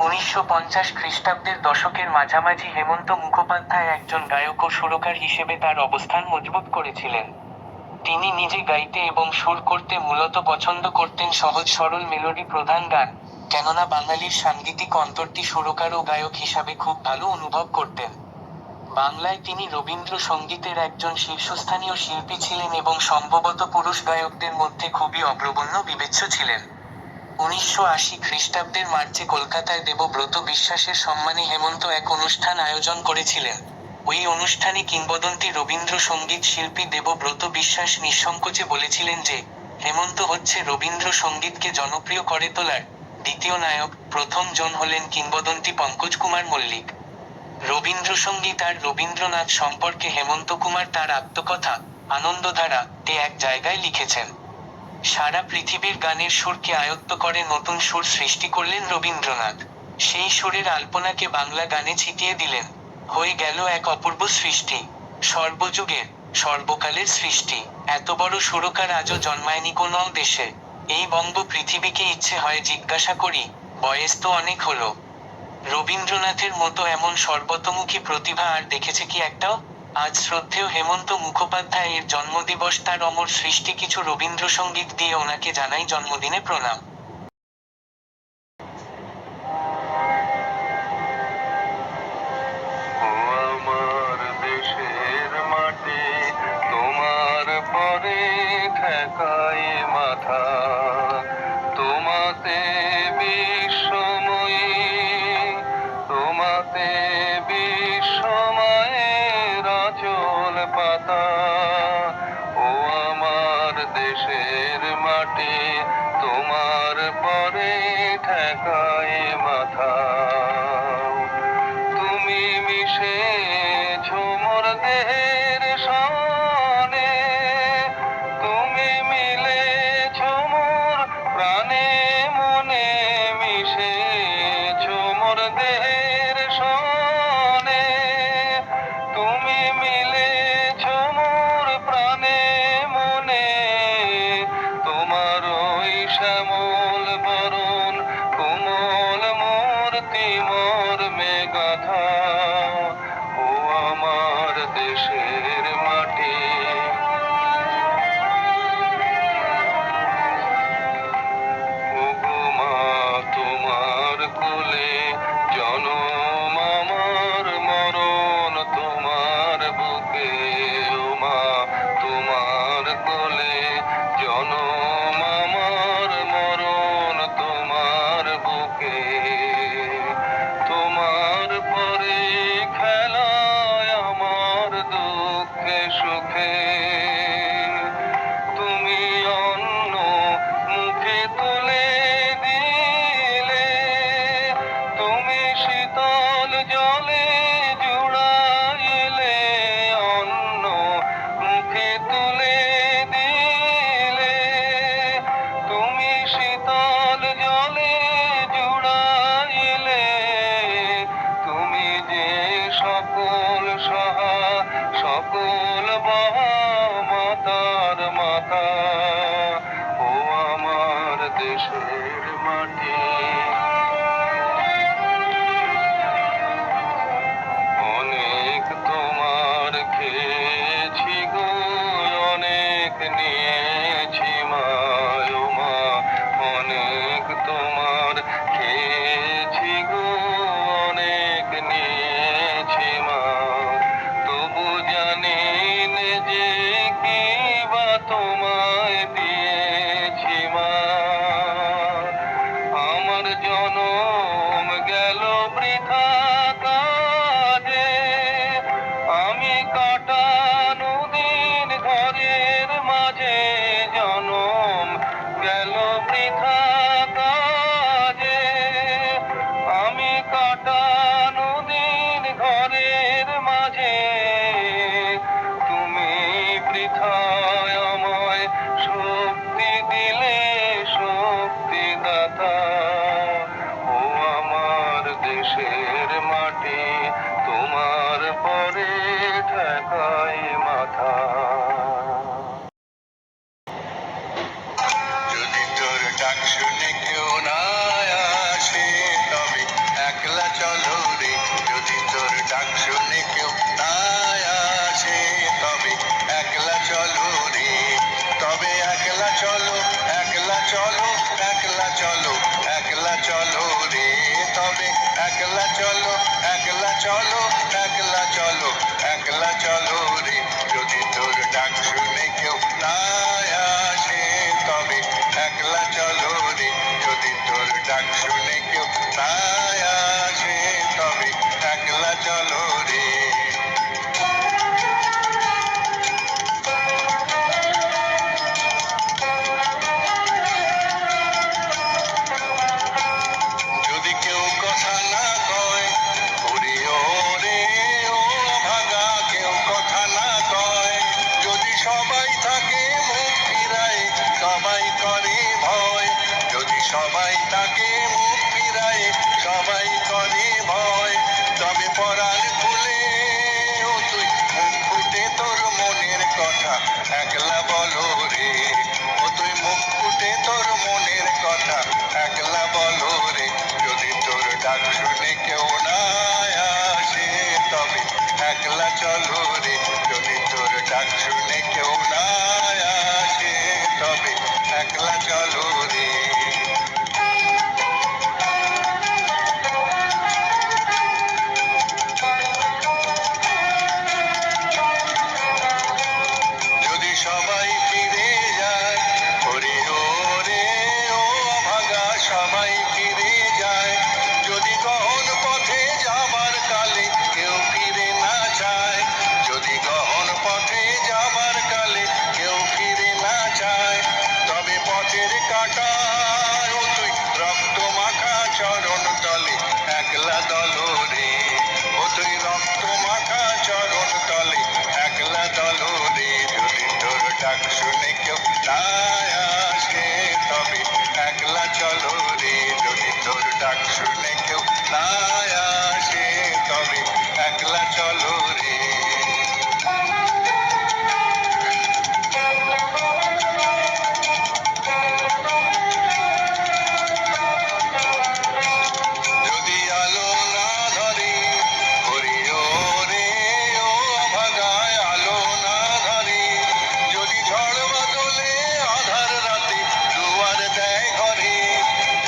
1950 খ্রিস্টাব্দের দশকের মাঝামাঝি হেমন্ত মুখোপাধ্যায় একজন গায়ক ও সুরকার হিসেবে তার অবস্থান মজবুত করেছিলেন। তিনি নিজে গাইতে এবং সুর করতে মূলত পছন্দ করতেন সহজ সরল মেলোডি প্রধান গান, কেননা বাঙালির সাংগীতিক অন্তরটি সুরকার ও গায়ক হিসাবে খুব ভালো অনুভব করতেন। বাংলায় তিনি রবীন্দ্রসঙ্গীতের একজন শীর্ষস্থানীয় শিল্পী ছিলেন এবং সম্ভবত পুরুষ গায়কদের মধ্যে খুবই অগ্রগণ্য বিবেচ্য ছিলেন। 1980 খ্রিস্টাব্দের মার্চে কলকাতায় দেবব্রত বিশ্বাসের সম্মানে হেমন্ত এক অনুষ্ঠান আয়োজন করেছিলেন। ওই অনুষ্ঠানে কিংবদন্তি রবীন্দ্রসঙ্গীত শিল্পী দেবব্রত বিশ্বাস নিঃসংকোচে বলেছিলেন যে, হেমন্ত হচ্ছে রবীন্দ্রসঙ্গীতকে জনপ্রিয় করে তোলার দ্বিতীয় নায়ক। প্রথম জন হলেন কিংবদন্তি পঙ্কজ কুমার মল্লিক। রবীন্দ্রসঙ্গীত আর রবীন্দ্রনাথ সম্পর্কে হেমন্ত কুমার তার আত্মকথা আনন্দধারা তে এক জায়গায় লিখেছেন, সারা পৃথিবীর গানের সুরকে আয়ত্ত করে নতুন সুর সৃষ্টি করলেন রবীন্দ্রনাথ। সেই সুরের আলপনাকে বাংলা গানে ছিটিয়ে দিলেন। হয়ে গেল এক অপূর্ব সৃষ্টি, সর্বযুগের সর্বকালের সৃষ্টি। এত বড় সুরকার আজও জন্মায়নি কোনো দেশে। এই বঙ্গ পৃথিবীকে ইচ্ছে হয় জিজ্ঞাসা করি, বয়েস তো অনেক হলো, রবীন্দ্রনাথের মতো এমন সর্বতোমুখী প্রতিভা আর দেখেছে কি একটাও? আজ শ্রদ্ধেয় হেমন্ত মুখোপাধ্যায়ের জন্মদিবস, তার অমর সৃষ্টি কিছু রবীন্দ্রসঙ্গীত দিয়ে ওনাকে জানাই জন্মদিনে প্রণাম। ও আমার দেশের মাটি, তোমার পরে ঠেকায় মাথা, তোমাতে বিশ্বময়ী, তোমাতে বিশ্বময়ের আঁচল পাতা। ও আমার দেশের মাটি, তোমার পরে ঠেকায় মাথা। তুমি মিশেছো মোর দেহের সনে, তুমি মিলেছো মোর প্রাণে মনে, মিশেছো মোর দেহের সনে, তুমি মিলেছো মোর প্রাণে মনে। তোমার ওই শ্যামল বরণ, কোমল মূর্তি মোর মেগাথা। ও আমার দেশের মাটি, ওগো মা তোমার কোলে জনম আমার মরণ তোমার বুকে। ও মা তোমার কোলে জনম আমার মরণ তোমার বুকে। তোমার পরে খেলায় আমার দুঃখে সুখে, তুমি অন্ন মুখে তুলে দিলে, তুমি শীতল জলে জুড়াইলে, অন্ন মুখে তুলে দিলে, তুমি শীতল জলে জুড়াইলে। তুমি যে সকল সহা, সকল বহা মাতার মাতা। ও আমার দেশের মাটি, অনেক তোমার খেয়েছি গো, অনেক নিয়েছি মা। ও মা অনেক তোমার খেয়েছি গো, অনেক নিয়েছি মা। তবু জানি নে যে কি বা তোমায় দিয়েছি মা। আমার জনম গেল বৃথা কাজে, আমি কাটানো দিন ঘরের মাঝে, জনম গেল বৃথা কাজে, আমি কাটানো দিন ঘরের মাঝে। তুমি বৃথায় আমায় শক্তি দিলে, শক্তি দাতা। ও চলো একলা চলো একলা চলো রে যদি তোর ডাক শুনে কেউ না আসে তবে একলা চলো রে যদি তোর ডাক শুনে কেউ না আসে তবে একলা চলো রে যদি কেউ কথা না কয় ওরে ওরে ও ভাগা কেউ কথা না কয় যদি সবাই থাকে মুখ ফিরায় সবাই করে ভয় যদি সবাই থাকে মুখ ফিরায় সবাই করে ভয় তবে পরাণ খুলে ও তুই মুখ ফুটে তোর মনের কথা একলা বলো রে ও তুই মুখ ফুটে তোর মনের কথা একলা বলো রে যদি তোর ডাক শুনে কেউ না আসে তবে একলা চলো রে যদি তোর ডাক শুনে কেউ না আসে তবে একলা চলো রে যদি সবাই ফিরে যায় ওরে ওরে ও ভাগা সবাই ফিরে যায় যদি গহন পথে যাবার কালে কেউ ফিরে না চায় যদি গহন পথে যাবার কালে কেউ ফিরে না চায় তবে পথের কাটা ও তুই রক্ত মাখা চরণ তলে একলা দল রে ও তুই রক্ত মাখা চরণ তলে একলা দল রে যদি তোর ডাক শুনে কেউ না আসে তবে একলা চলো রে যদি তোর ডাক শুনে কেউ না আসে তবে একলা চলো রে যদি আলো না ধরে ওরে ওরে ও ভাগায় আলো না ধরে যদি ঝড় বাদলে আধার রাতে দুয়ার দেয় ঘরে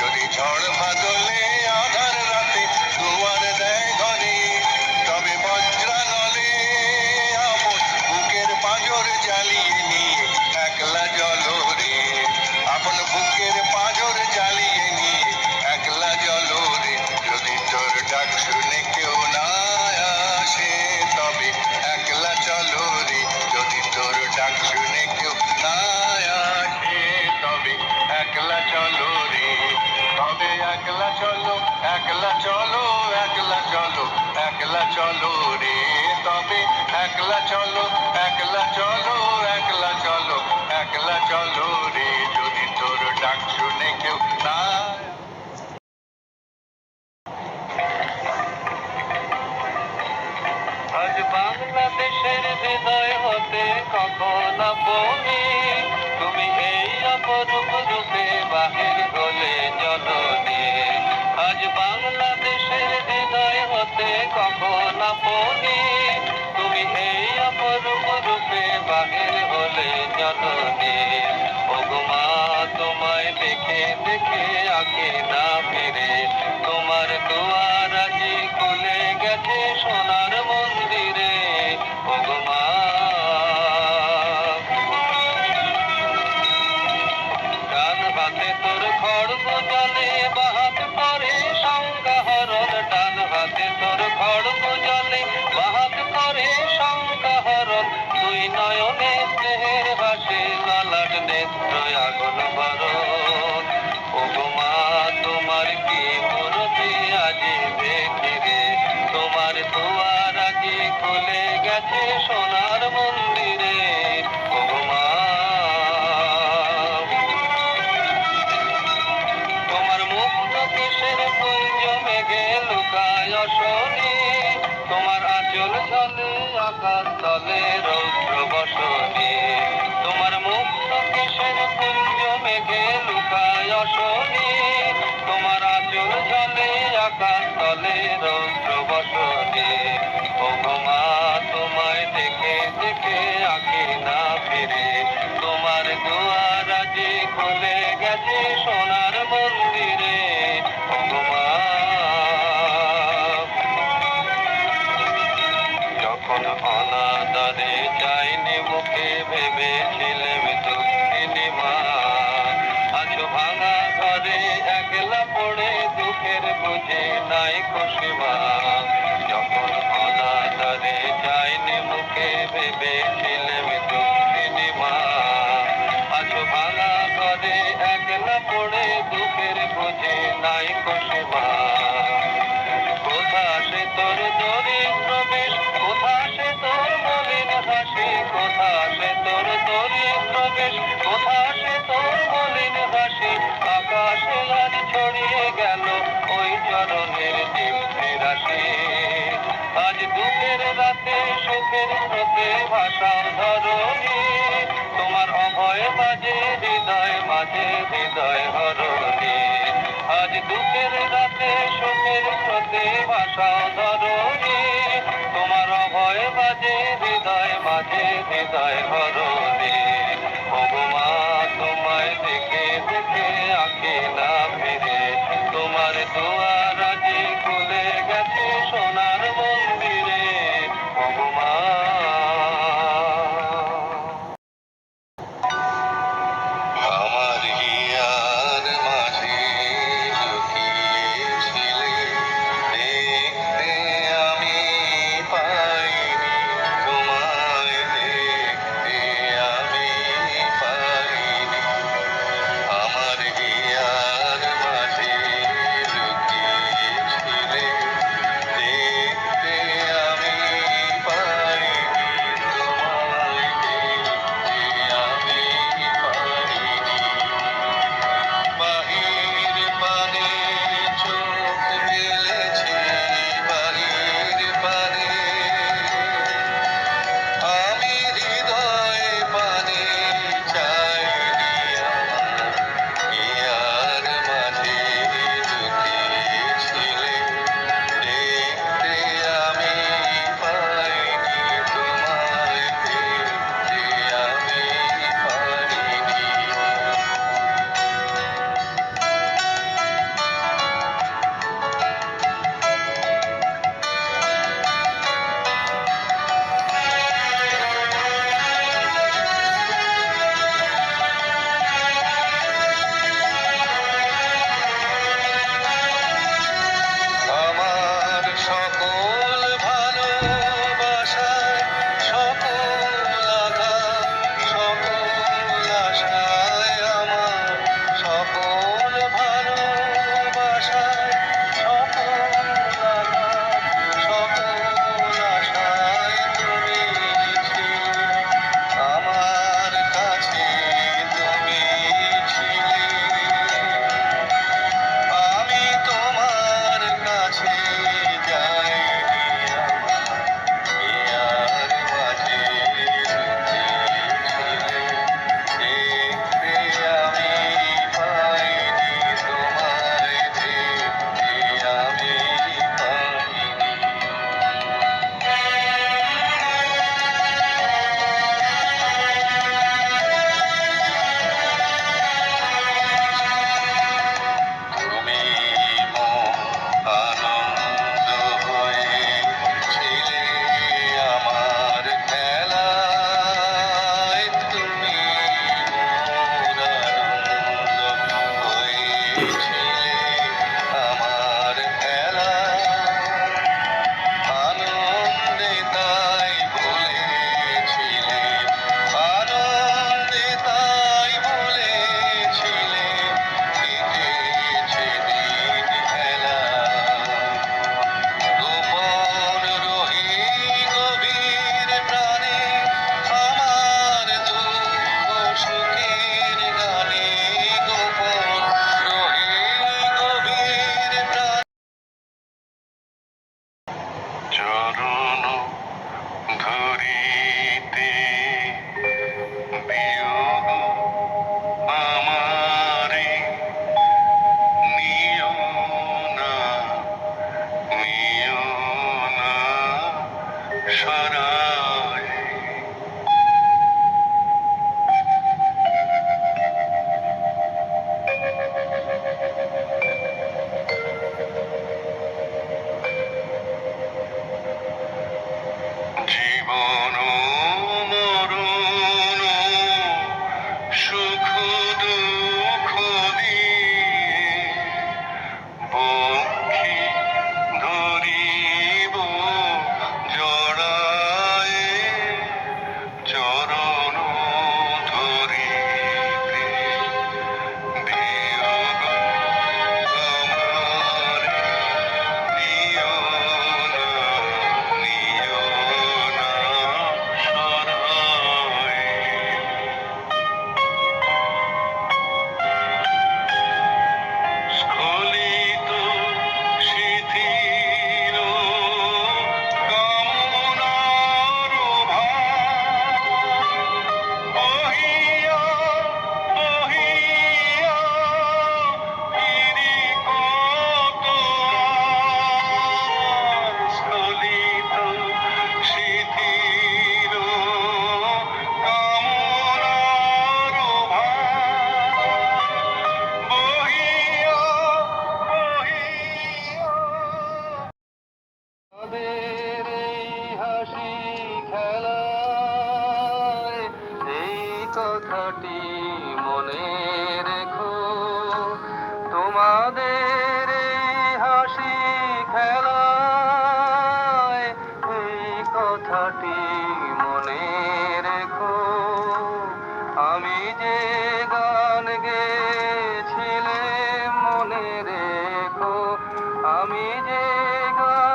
যদি ঝড় বাদলে আধার রাতে দুয়ার দেয় ঘরে তবে বজ্রানলে আপন বুকের পাঁজর জ্বালিয়ে নিয়ে একলা জলো রে আপন বুকের পাঁজর জ্বালিয়ে নিয়ে একলা জলো রে যদি তোর ডাক শুনে কেউ না আসে তবে একলা চলো রে যদি তোর ডাক শুনে কেউ না আসে তবে একলা চলো রে তবে একলা চলো একলা চলো একলা চলো একলা চলো রে তবে একলা চলো একলা চলো একলা চলো একলা চলো রে যদি তোর ডাক শুনে কেউ না আজ বাংলাদেশের হৃদয় হতে কখন আপনি তুমি এই অপরূপ রূপে বাহির হলে জননী আজ বাংলাদেশের হৃদয় হতে কখন আপনি তুমি এই অপরূপ রূপে বাহির হলে জননী ওগো তোমায় দেখে দেখে আঁকে না ফিরে তোমার দুয়ার আজি খুলে গেছে সোনার মন্দিরে ওগো ডান হাতে তোর খড়গ জলে বাহাত করে সংজ্ঞা হরণ ডান হাতে তোর খড়গ জলে বাহাত করে সংজ্ঞা হরণ দুই নয়নে স্নেহের ভাসে লালাট নেত্র আগুন ভরণ ওগো তোমার কি মূর্তি আজি দেখি রে তোমার দুয়ার আজি খুলে গেছে সোনার মন্দিরে ওগো তোমার মুক্ত কিসের কুঞ্জ মেঘে লুকায় শনি তোমার আঁচল ঝলে আকাশ তলে রৌদ্র বসনে তোমার মুক্ত কিসের কুঞ্জ মেঘে লুকায় শনি তোমার আঁচল ঝলে আকাশ তলে রৌদ্র বসনে ওগো তোমায় দেখে দেখে আঁকে না ফিরে তোমার দুয়ার আজি খুলে গেছে সোনার মন্দিরে ওগো খুঁজে নাই সীমা, যখন অনাদরে যায়নি মুখে ভেবেছিলেম দুঃখিনী মা। আছো ভাঙা ঘরে একলা পড়ে দুঃখের বুঝে নাই সীমা। কোথা সে তোর দরিদ্র বেশ, কোথা সে তোর মলিন হাসি, কোথা সে তোর দরিদ্র বেশ, কোথা সে তোর মলিন হাসি। আকাশে আজ ছড়িয়ে গেল ওই চরণের দীপ্তি রাশি। আজ দুঃখের রাতে সুখের স্রোতে ভাষাও ধরণী, তোমার অভয় বাজে হৃদয় মাঝে হৃদয় হরণী। আজ দুঃখের রাতে সুখের স্রোতে ভাষাও ধরণী, তোমার অভয় বাজে হৃদয় মাঝে হৃদয় হরণী। ওগো মা তোমায় দেখে দেখে আঁখি না ফিরে, তোমার দুয়ার আজি খুলে গেছে সোনার মন্দিরে। ওগো মা আমার হিয়ার মাঝে লুকিয়েছিলে, দেখতে আমি পাইনি তোমায়, দেখতে আমি পাইনি। আমার হিয়ার রাখি ধরিব জড়ায়ে চরণ ধরিতে বিয়োগ আমারে নিও না সরায়ে। স্খলিত শিথিল কামনার ভার বহিয়া বহিয়া ফিরি কত আর। স্খলিত শিথিল কামনার ভার বহিয়া বহিয়া আমাদের এই হাসি খেলায় এই কথাটি মনে রেখো। তোমাদের এই হাসি খেলায় এই কথাটি মনে রেখো। আমি যে গান গেয়েছিলে মনে রেখো। আমি যে গান